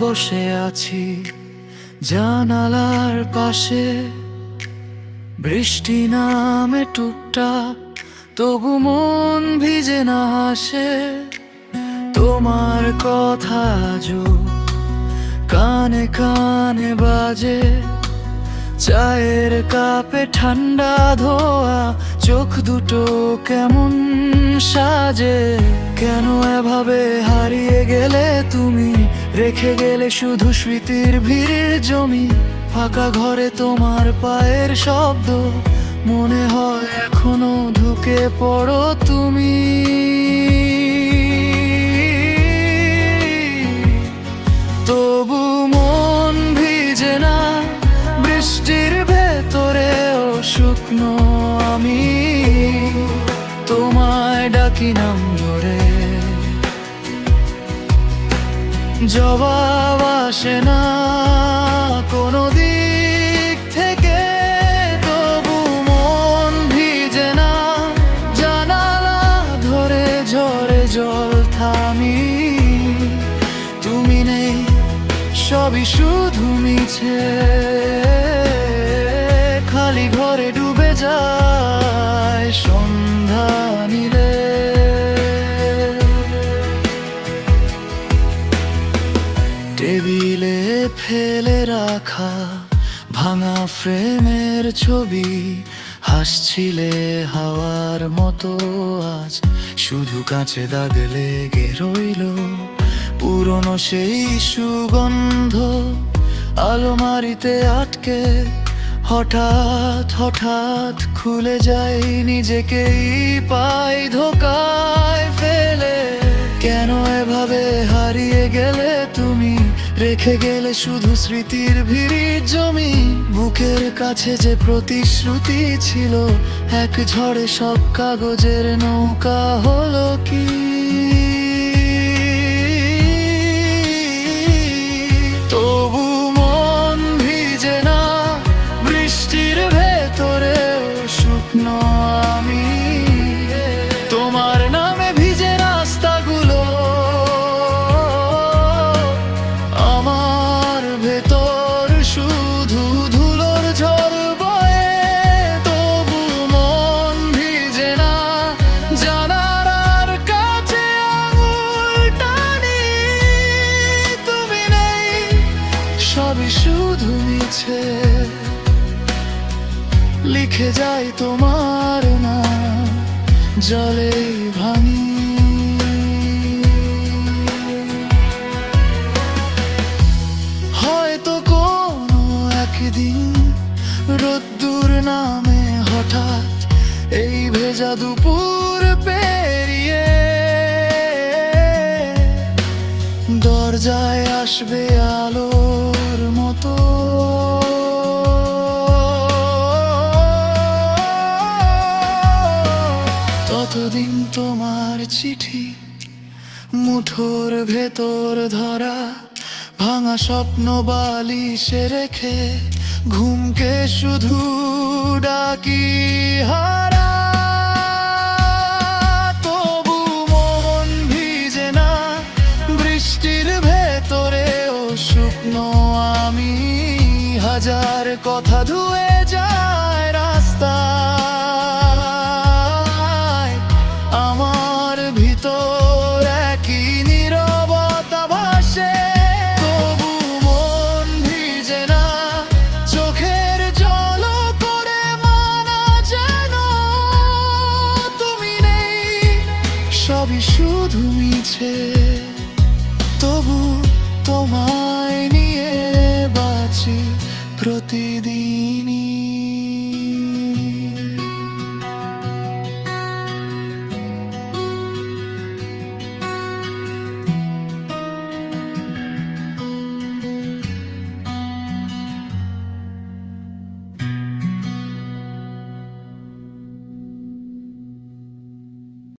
বসে আছি জানালার পাশে, বৃষ্টি নামে টুকটাক, তবু মন ভিজে না আসে। তোমার কথা আজও কানে কানে বাজে, চায়ের কাপে ঠান্ডা ধোয়া চোখ দুটো কেমন সাজে। কেন এভাবে হারিয়ে গেলে তুমি, রেখে গেলে শুধু স্মৃতির ভিড়ের জমি। ফাঁকা ঘরে তোমার পায়ের শব্দ, মনে হয় এখনো ঢুকে পড়ো তুমি। তবু মন ভিজে না বৃষ্টির ভেতরেও শুকনো আমি, তোমায় ডাকি নাম ধরে, জবাব আসে না কোনো দিক থেকে। তবু মন ভিজে না, জানালা ধরে ঝরে জল থামি। তুমি নেই, সবই শুধু মিছে, খালি ঘরে ডুবে যায় সন্ধ্যা নিলে। টেবিলে ফেলে রাখা ভাঙা ফ্রেমের ছবি, হাসছিলে হাওয়ার মতো, আজ শুধু কাছে দাগ লেগে রইল। পুরনো সেই সুগন্ধ আলমারিতে আটকে, হঠাৎ হঠাৎ খুলে যায়, নিজেকেই পাই ধোকায় ফেলে। কেন এভাবে হারিয়ে গেলে তুমি, রেখে গেলে শুধু স্মৃতির ভিড়ির জমি। বুকের কাছে যে প্রতিশ্রুতি ছিল, এক ঝড়ে সব কাগজের নৌকা হলো কি? তবু মন ভিজে না বৃষ্টির ভেতরেও শুকনো আমি, তোমার নামে ভিজে রাস্তাগুলো আমার ভেতর শুধু ধুলোর ঝড় বয়ে। তবু মন ভিজে না, জানালার কাছে আঙুল টানি। তুমি নেই, সবই শুধু মিছে, লিখে যাই তোমার নাম জলেই ভাঙি। হয়তো কোনো একদিন রোদ্দুর নামে হঠাৎ এই ভেজা দুপুর পেরিয়ে, দরজায় আসবে আলোর মতো। ততদিন তোমার চিঠি মুঠোর ভেতর ধরা, ভাঙা স্বপ্ন বালিশে রেখে ঘুমকে শুধু ডাকি হারা। তবু মন ভিজে না বৃষ্টির ভেতরেও শুকনো আমি, হাজার কথা ধুয়ে যায় রাস্তা। আমার ভিতর একই নীরবতা ভাসে। তবু মন ভিজে না, চোখের জল করে মানা যেন তুমি নেই, সবই শুধু মিছে। তবু তোমায় নিয়ে বাঁচি প্রতিদিন।